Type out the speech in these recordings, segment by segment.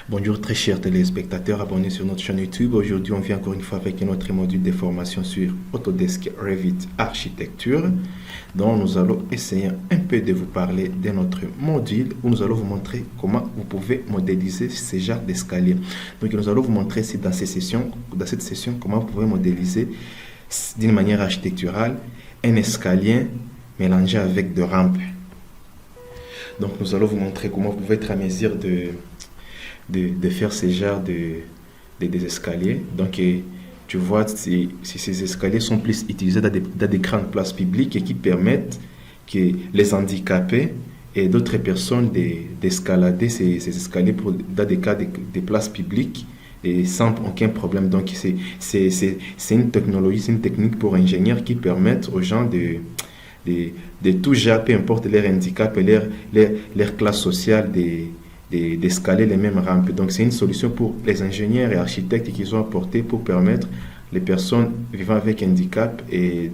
Bonjour très chers téléspectateurs abonnés sur notre chaîne YouTube. Aujourd'hui, on vient encore une fois avec un autre module de formation sur Autodesk Revit Architecture, dont nous allons essayer un peu de vous parler de notre module où nous allons vous montrer comment vous pouvez modéliser ce genre d'escalier. Donc, nous allons vous montrer dans cette session, comment vous pouvez modéliser d'une manière architecturale un escalier mélangé avec de rampes. Donc, nous allons vous montrer comment vous pouvez être à mesure de faire ce genre des escaliers. Donc, tu vois, si ces escaliers sont plus utilisés dans des grandes places publiques et qui permettent que les handicapés et d'autres personnes d'escalader ces escaliers dans des cas de places publiques et sans aucun problème. Donc, c'est une technologie, c'est une technique pour ingénieurs qui permettent aux gens de tout gérer, peu importe leur handicap et leur classe sociale, d'escaler les mêmes rampes. Donc, c'est une solution pour les ingénieurs et architectes qu'ils ont apporté pour permettre les personnes vivant avec handicap et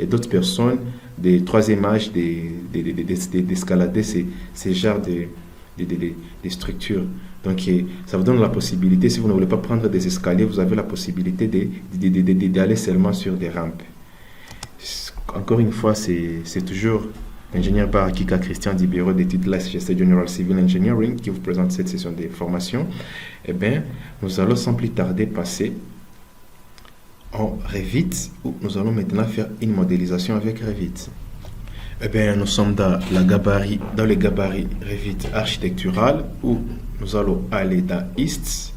d'autres personnes de troisième âge d'escalader ces genres de structures. Donc, ça vous donne la possibilité, si vous ne voulez pas prendre des escaliers, vous avez la possibilité d'aller seulement sur des rampes. Encore une fois, c'est toujours l'ingénieur Barakika Christian du bureau d'études de la SGC General Civil Engineering qui vous présente cette session de formation. Eh bien, nous allons sans plus tarder passer en Revit, où nous allons maintenant faire une modélisation avec Revit. Eh bien, nous sommes dans le gabarit Revit architectural, où nous allons aller dans East,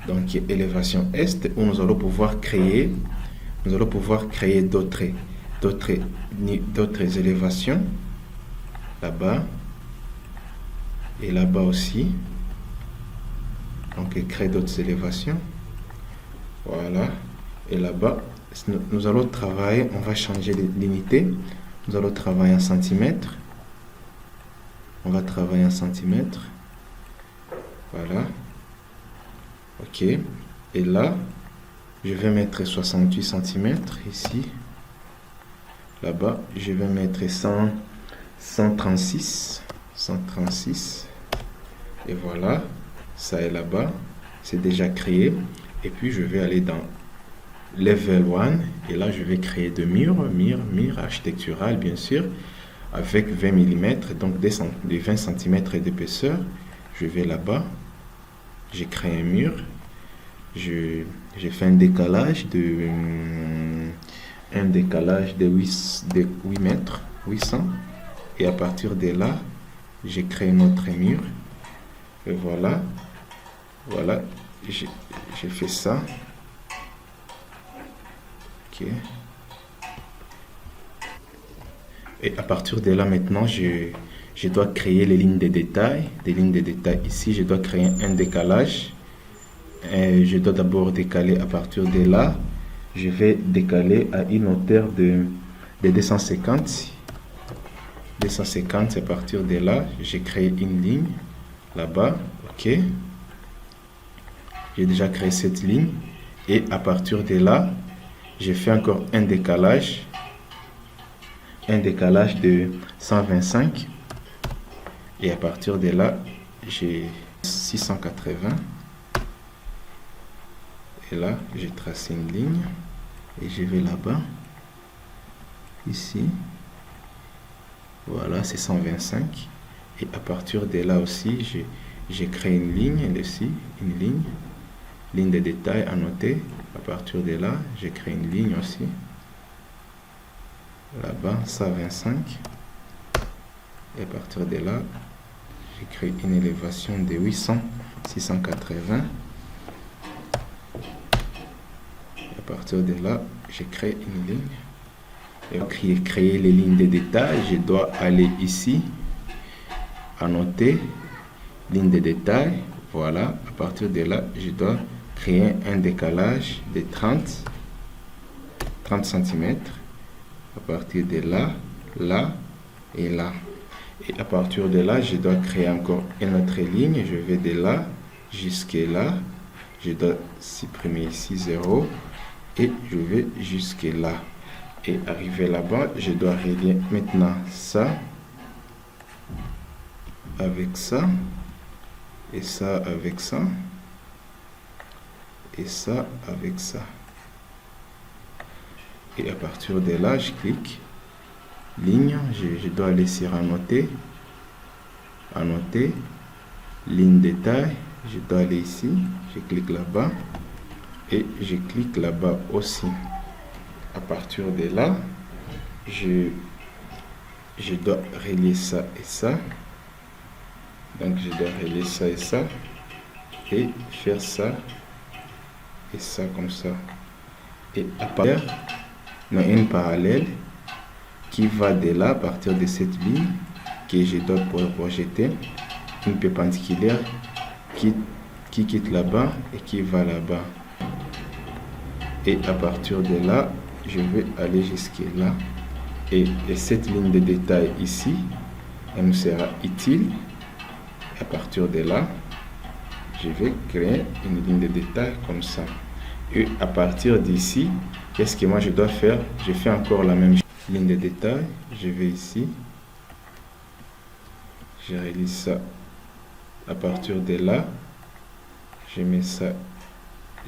donc élévation Est, où nous allons pouvoir créer d'autres élévations là-bas et là-bas aussi. Donc créer d'autres élévations, voilà. Et là-bas nous allons travailler, on va changer l'unité, nous allons travailler en centimètres, on va travailler en centimètres, voilà, ok. Et là je vais mettre 68 cm ici. Là-bas, je vais mettre 136. Et voilà, ça est là-bas. C'est déjà créé. Et puis, je vais aller dans Level 1. Et là, je vais créer de murs architectural, bien sûr, avec 20 mm, donc des 20 cm d'épaisseur. Je vais là-bas. J'ai créé un mur. J'ai fait un décalage de 8 mètres, 800. Et à partir de là, j'ai créé notre mur. Et voilà, j'ai fait ça. Ok. Et à partir de là, maintenant, je dois créer les lignes de détail. Des lignes de détail ici, je dois créer un décalage. Et je dois d'abord décaler à partir de là. Je vais décaler à une hauteur de 250. 250, à partir de là, j'ai créé une ligne là-bas. Ok. J'ai déjà créé cette ligne. Et à partir de là, j'ai fait encore un décalage. Un décalage de 125. Et à partir de là, j'ai 680. Et là, j'ai tracé une ligne. Et je vais là-bas, ici, voilà, c'est 125. Et à partir de là aussi, j'ai créé une ligne ici, ligne de détail à noter. À partir de là, j'ai créé une ligne aussi, là-bas, 125. Et à partir de là, j'ai créé une élévation de 800, 680. À partir de là, j'ai créé une ligne. Et pour créer les lignes de détail, je dois aller ici, annoter, ligne de détail. Voilà, à partir de là, je dois créer un décalage de 30 cm. À partir de là, là et là. Et à partir de là, je dois créer encore une autre ligne. Je vais de là jusqu'à là. Je dois supprimer ici 0. Et je vais jusque là. Et arriver là-bas, je dois relier maintenant ça avec ça. et ça avec ça, et ça avec ça. Et à partir de là, je clique ligne, je dois aller sur annoter, ligne détail, je dois aller ici, je clique là-bas et je clique là-bas aussi. À partir de là, je dois relier ça et ça. Donc je dois relier ça et ça et faire ça et ça comme ça. Et à partir dans une parallèle qui va de là, à partir de cette ligne que je dois projeter, une perpendiculaire qui quitte là-bas et qui va là-bas. Et à partir de là, je vais aller jusqu'à là. Et cette ligne de détail ici, elle nous sera utile. À partir de là, je vais créer une ligne de détail comme ça. Et à partir d'ici, qu'est-ce que moi je dois faire? Je fais encore la même ligne de détail. Je vais ici. Je réalise ça. À partir de là, je mets ça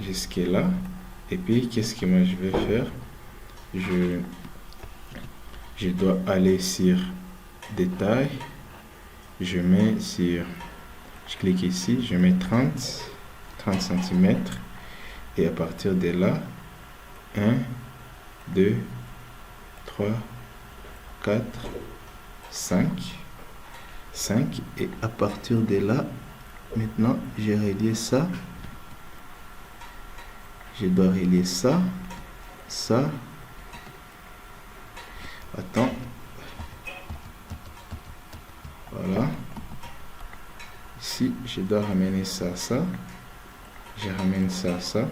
jusqu'à là. Et puis, qu'est-ce que moi je vais faire? Je dois aller sur détail. Je mets sur, je clique ici, je mets 30 cm. Et à partir de là, 1, 2, 3, 4, 5. Et à partir de là, maintenant, j'ai relié ça. Je dois relier ça, ça. Attends. Voilà. Ici, je dois ramener ça, ça. Je ramène ça, ça.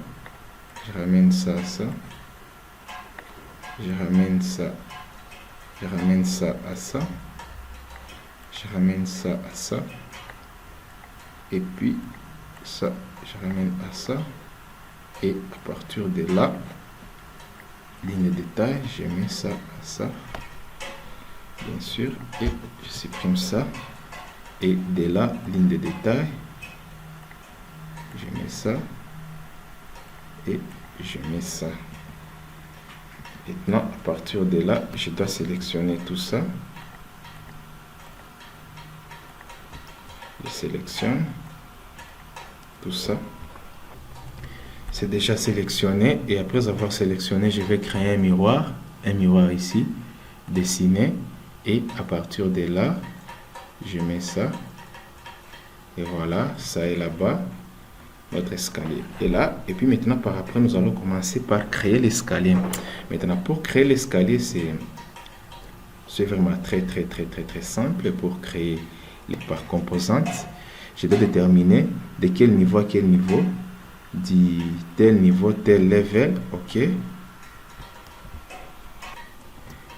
Je ramène ça, ça. Je ramène ça. Je ramène ça à ça. Je ramène ça à ça. Et puis, ça, je ramène à ça. Et à partir de là, ligne de détail, je mets ça à ça. Bien sûr. Et je supprime ça. Et de là, ligne de détail, je mets ça. Et je mets ça. Maintenant, à partir de là, je dois sélectionner tout ça. Je sélectionne tout ça. C'est déjà sélectionné. Et après avoir sélectionné, je vais créer un miroir ici, dessiner. Et à partir de là, je mets ça. Et voilà, ça est là-bas. Notre escalier est là. Et puis maintenant, par après, nous allons commencer par créer l'escalier. Maintenant, pour créer l'escalier, c'est vraiment très simple. Pour créer par composante, je dois déterminer de quel niveau à quel niveau, de tel niveau, tel level. OK.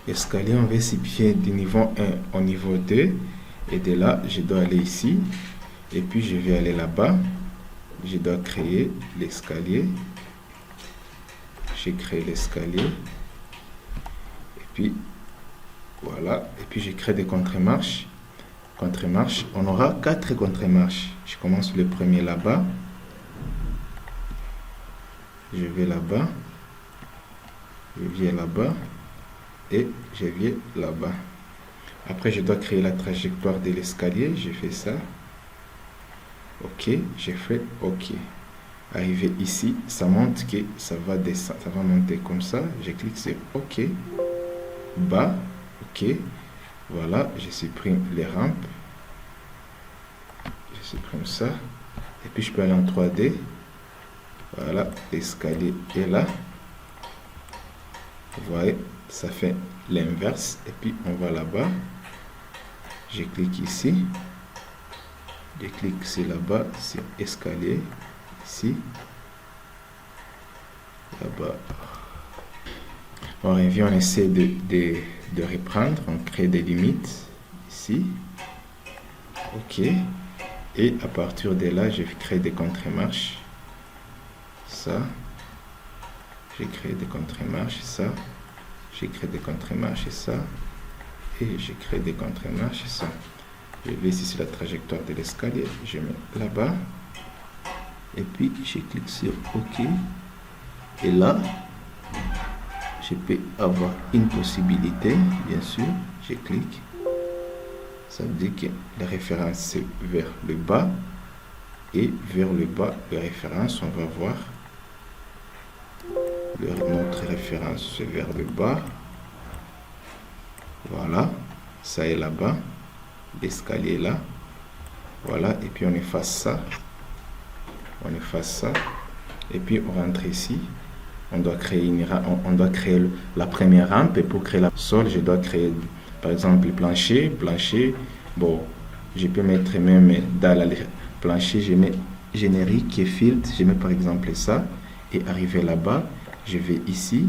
Escalier, on va simplifier du niveau 1 au niveau 2. Et de là, je dois aller ici. Et puis, je vais aller là-bas. Je dois créer l'escalier. J'ai créé l'escalier. Et puis, voilà. Et puis, je crée des contre-marches. Contre-marches. On aura 4 contre-marches. Je commence le premier là-bas. Je vais là-bas. Je viens là-bas. Et je viens là-bas. Après, je dois créer la trajectoire de l'escalier. Je fais ça. OK, j'ai fait OK. Arrivé ici, ça montre que ça va descendre, ça va monter comme ça. Je clique sur OK. Bas, OK. Voilà, je supprime les rampes. Je supprime ça. Et puis je peux aller en 3D. Voilà, l'escalier est là. Vous voyez, ça fait l'inverse. Et puis on va là-bas. Je clique ici. Je clique sur là-bas, sur escalier, ici, là-bas. On revient, on essaie de reprendre, on crée des limites, ici, OK. Et à partir de là, je crée des contre-marches, ça, j'ai créé des contre-marches, ça, j'ai créé des contre-marches, ça, et j'ai créé des contre-marches, ça. Je vais ici sur la trajectoire de l'escalier, je mets là-bas. Et puis, je clique sur OK. Et là, je peux avoir une possibilité, bien sûr. Je clique. Ça veut dire que la référence, c'est vers le bas. Et vers le bas, la référence, on va voir. Notre référence, c'est vers le bas. Voilà. Ça est là-bas. L'escalier est là. Voilà. Et puis, on efface ça. On efface ça. Et puis, on rentre ici. On doit créer la première rampe. Et pour créer la sol, je dois créer, par exemple, plancher. Bon, je peux mettre même dans le plancher, je mets générique et filtre. Je mets par exemple ça. Et arriver là-bas, je vais ici.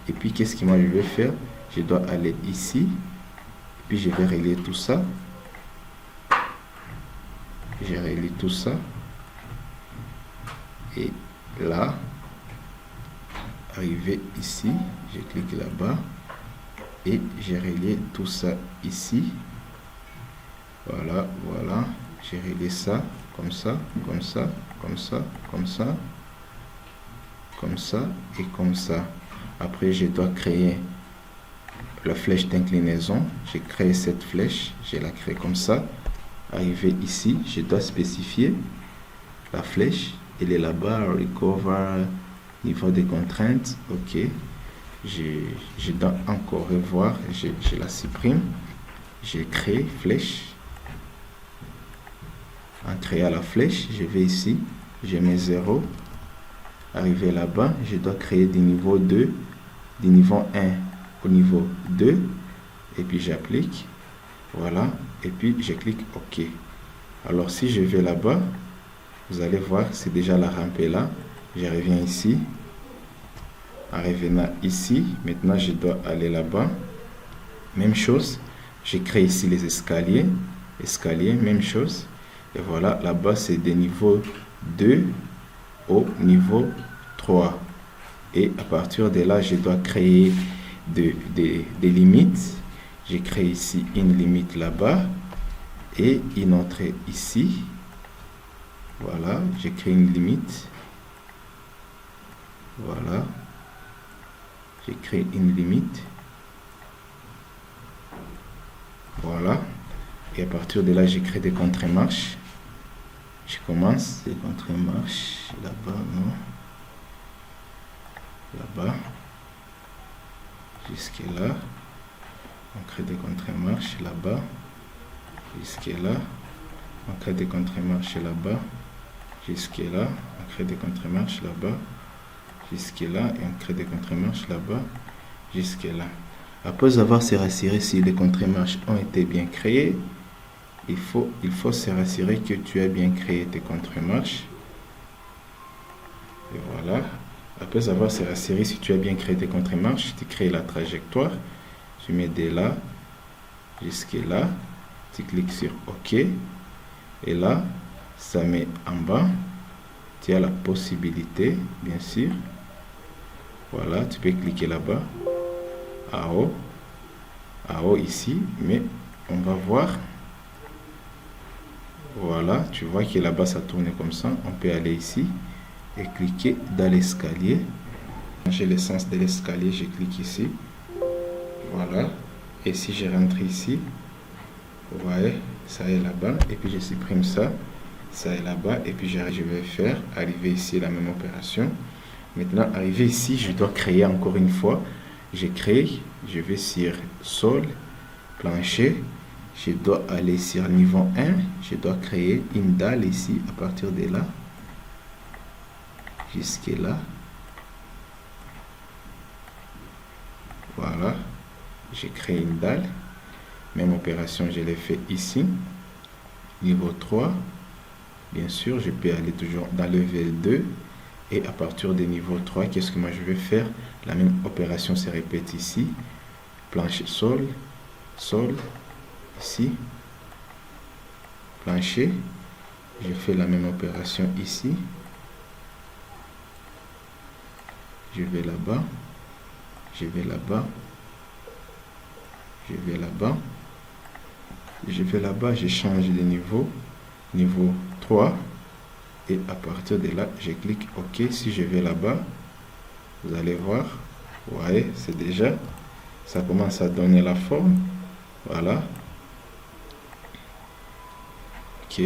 Et puis, qu'est-ce que moi je vais faire? Je dois aller ici. Et puis, je vais relier tout ça. Je relie tout ça. Et là, arriver ici, je clique là-bas et j'ai relié tout ça ici. Voilà, voilà, j'ai relié ça comme ça, comme ça, comme ça, comme ça, comme ça et comme ça. Après, je dois créer la flèche d'inclinaison. J'ai créé cette flèche, je la crée comme ça. Arriver ici, je dois spécifier la flèche. Elle est là-bas, recover, niveau des contraintes, ok. Je dois encore revoir, je la supprime. J'ai créé flèche. En créant la flèche, je vais ici, je mets 0. Arrivé là-bas, je dois créer du niveau 2, du niveau 1 au niveau 2. Et puis j'applique. Voilà. Et puis je clique OK. Alors si je vais là-bas, vous allez voir, c'est déjà la rampe est là. Je reviens ici. En revenant ici, maintenant je dois aller là-bas. Même chose. Je crée ici les escaliers. Escalier, même chose. Et voilà, là-bas c'est des niveaux 2 au niveau 3. Et à partir de là, je dois créer des limites. J'ai créé ici une limite là-bas et une autre ici. Voilà, j'ai créé une limite. Voilà. J'ai créé une limite. Voilà. Et à partir de là, j'ai créé des contre-marches. Je commence des contre-marches. Là-bas, non. Là-bas. Jusque là. On crée des contre-marches là-bas. Jusque là. On crée des contre-marches là-bas. Jusque là. On crée des contre-marches là-bas. Jusque là. Et on crée des contre-marches là-bas. Jusque là. Après avoir se rassurer si les contre-marches ont été bien créées, il faut se rassurer que tu as bien créé tes contre-marches. Et voilà. Après avoir se rassurer si tu as bien créé tes contre-marches, tu crées la trajectoire. Tu mets de là jusque là. Tu cliques sur OK. Et là, ça met en bas. Tu as la possibilité, bien sûr. Voilà, tu peux cliquer là-bas. À haut ici, mais on va voir. Voilà, tu vois que là-bas ça tourne comme ça. On peut aller ici et cliquer dans l'escalier. J'ai le sens de l'escalier, je clique ici. Voilà, et si je rentre ici, vous voyez, ça est là-bas. Et puis je supprime ça, ça est là-bas. Et puis je vais faire arriver ici la même opération. Maintenant, arrivé ici, je dois créer encore une fois. Je crée, je vais sur sol, plancher. Je dois aller sur niveau 1. Je dois créer une dalle ici à partir de là. Jusque là. Voilà. J'ai créé une dalle. Même opération, je l'ai fait ici. Niveau 3. Bien sûr, je peux aller toujours dans le level 2. Et à partir du niveau 3, qu'est-ce que moi je vais faire? La même opération se répète ici. Plancher, sol, sol, ici. Plancher. Je fais la même opération ici. Je vais là-bas. Je vais là-bas. Je vais là-bas. Je vais là-bas, je change de niveau, niveau 3. Et à partir de là, je clique OK. Si je vais là-bas, vous allez voir, vous voyez, c'est déjà, ça commence à donner la forme. Voilà. OK.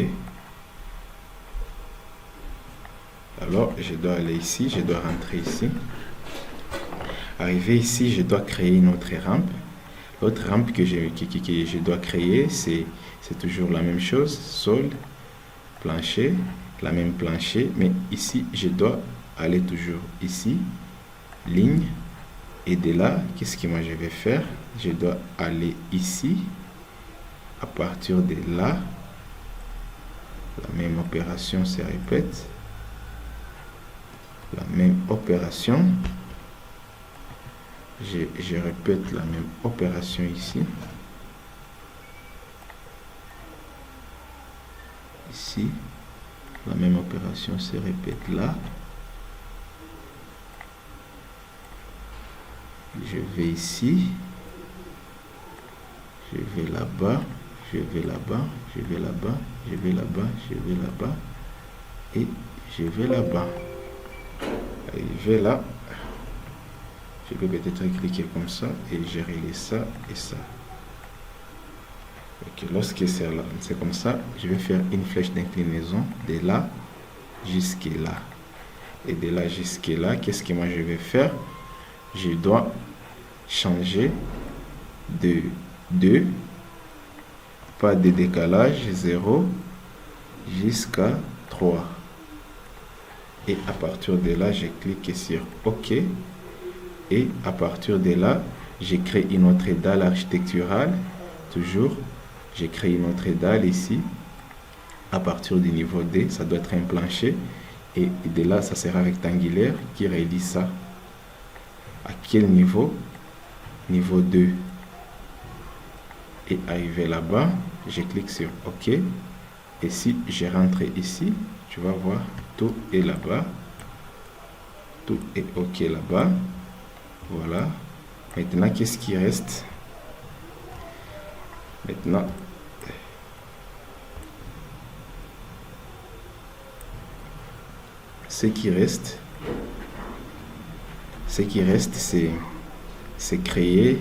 Alors, je dois aller ici, je dois rentrer ici. Arrivé ici, je dois créer une autre rampe. L'autre rampe que je dois créer, c'est toujours la même chose. Sol, plancher, la même plancher. Mais ici, je dois aller toujours ici. Ligne. Et de là, qu'est-ce que moi je vais faire? Je dois aller ici. À partir de là, la même opération se répète. La même opération. Je répète la même opération ici. Ici, la même opération se répète là. Je vais ici. Je vais là-bas. Je vais là-bas. Je vais là-bas. Je vais là-bas. Je vais là-bas. Et je vais là-bas. Arrivé là. Je peux peut-être cliquer comme ça et gérer ça et ça. Ok, lorsque c'est comme ça, je vais faire une flèche d'inclinaison de là jusqu'à là. Et de là jusqu'à là, qu'est-ce que moi je vais faire? Je dois changer de 2, pas de décalage, 0, jusqu'à 3. Et à partir de là, je clique sur OK. Et à partir de là, j'ai créé une autre dalle architecturale. Toujours, j'ai créé une autre dalle ici. À partir du niveau D, ça doit être un plancher. Et de là, ça sera rectangulaire qui relie ça. À quel niveau? Niveau 2. Et arrivé là-bas, je clique sur OK. Et si je rentre ici, tu vas voir, tout est là-bas. Tout est OK là-bas. Voilà. Maintenant, qu'est-ce qui reste? Maintenant, ce qui reste, c'est créer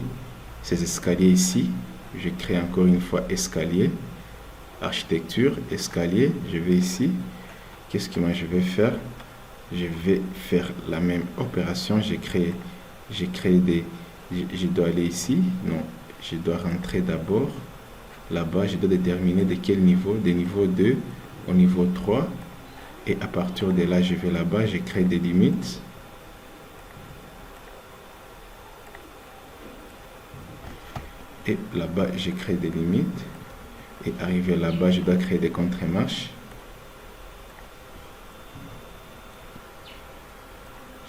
ces escaliers ici. Je crée encore une fois escalier, architecture, escalier. Je vais ici. Qu'est-ce que moi je vais faire? Je vais faire la même opération. Je dois aller ici. Non, je dois rentrer d'abord. Là-bas, je dois déterminer de quel niveau, de niveau 2 au niveau 3. Et à partir de là, je vais là-bas, je crée des limites. Et là-bas, je crée des limites. Et arrivé là-bas, je dois créer des contre-marches.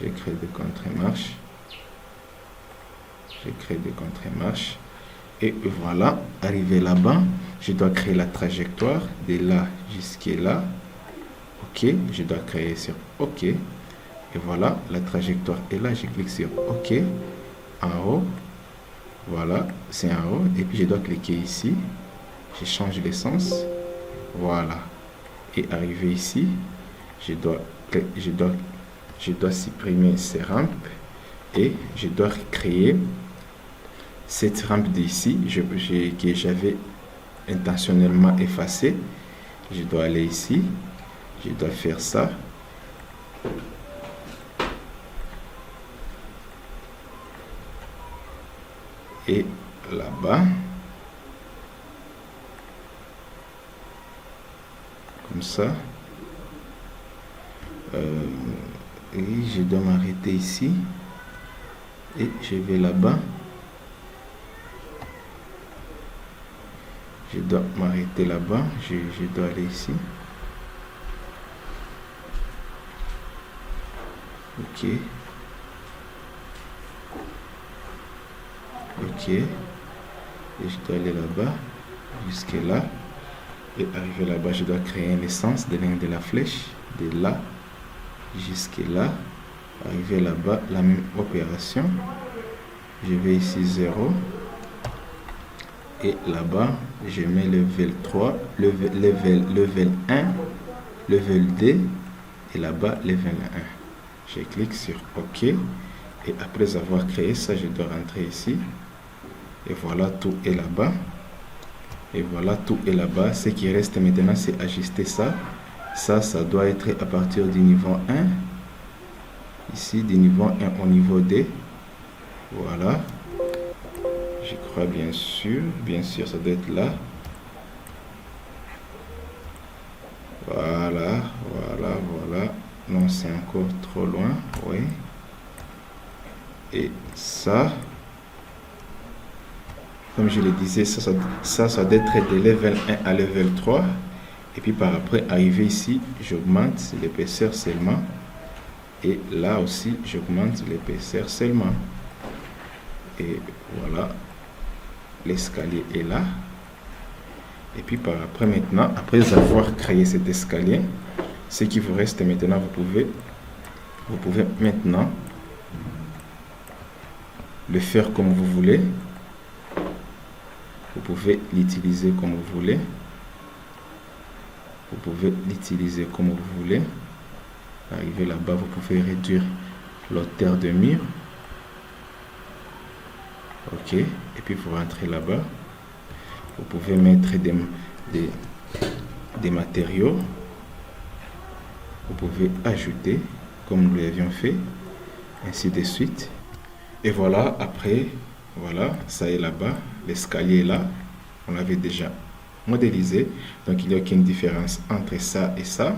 Je crée des contre-marches. Je crée des contre-marches. Et voilà, arrivé là-bas, je dois créer la trajectoire de là jusqu'à là. OK, je dois créer sur OK. Et voilà, la trajectoire est là. Je clique sur OK. En haut. Voilà, c'est en haut. Et puis je dois cliquer ici. Je change le sens. Voilà. Et arrivé ici, je dois supprimer ces rampes. Et je dois créer cette rampe d'ici que j'avais intentionnellement effacée. Je dois aller ici. Je dois faire ça. Et là-bas. Comme ça. Et je dois m'arrêter ici. Et je vais là-bas. Je dois m'arrêter là-bas. Je dois aller ici. OK. OK. Et je dois aller là-bas. Jusque là. Et arriver là-bas, je dois créer un essence de l'angle de la flèche. De là jusque là. Arriver là-bas, la même opération. Je vais ici 0. Et là-bas, Je mets level 3, level 1, level 2 et là-bas level 1. Je clique sur OK et après avoir créé ça, je dois rentrer ici et voilà, tout est là-bas. Et voilà, tout est là-bas. Ce qui reste maintenant, c'est ajuster ça. Ça doit être à partir du niveau 1. Ici, du niveau 1 au niveau 2. Voilà. Je crois bien sûr, ça doit être là. Voilà. Non, c'est encore trop loin, oui. Et ça, comme je le disais, ça doit être de level 1 à level 3. Et puis par après, arriver ici, j'augmente l'épaisseur seulement. Et là aussi, j'augmente l'épaisseur seulement. Et voilà, l'escalier est là. Et puis par après maintenant, après avoir créé cet escalier, ce qui vous reste maintenant, vous pouvez maintenant le faire comme vous voulez. Vous pouvez l'utiliser comme vous voulez. Vous pouvez l'utiliser comme vous voulez. Arriver là-bas, vous pouvez réduire l'hauteur de mur. OK. Et puis vous rentrez là-bas. Vous pouvez mettre des matériaux. Vous pouvez ajouter, comme nous l'avions fait, ainsi de suite. Et voilà, après, voilà, ça est là-bas. L'escalier est là. On l'avait déjà modélisé. Donc, il n'y a aucune différence entre ça et ça.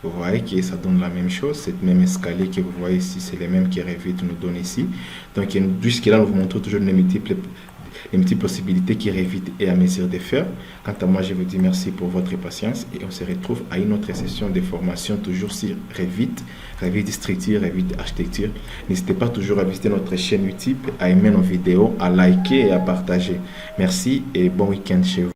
Vous voyez que ça donne la même chose. Cette même escalier que vous voyez ici, c'est le même que Revit nous donne ici. Donc, jusque-là, nous vous montrons toujours les multiples possibilités que Revit est à mesure de faire. Quant à moi, je vous dis merci pour votre patience et on se retrouve à une autre session de formation toujours sur Revit Structure, Revit Architecture. N'hésitez pas toujours à visiter notre chaîne YouTube, à aimer nos vidéos, à liker et à partager. Merci et bon week-end chez vous.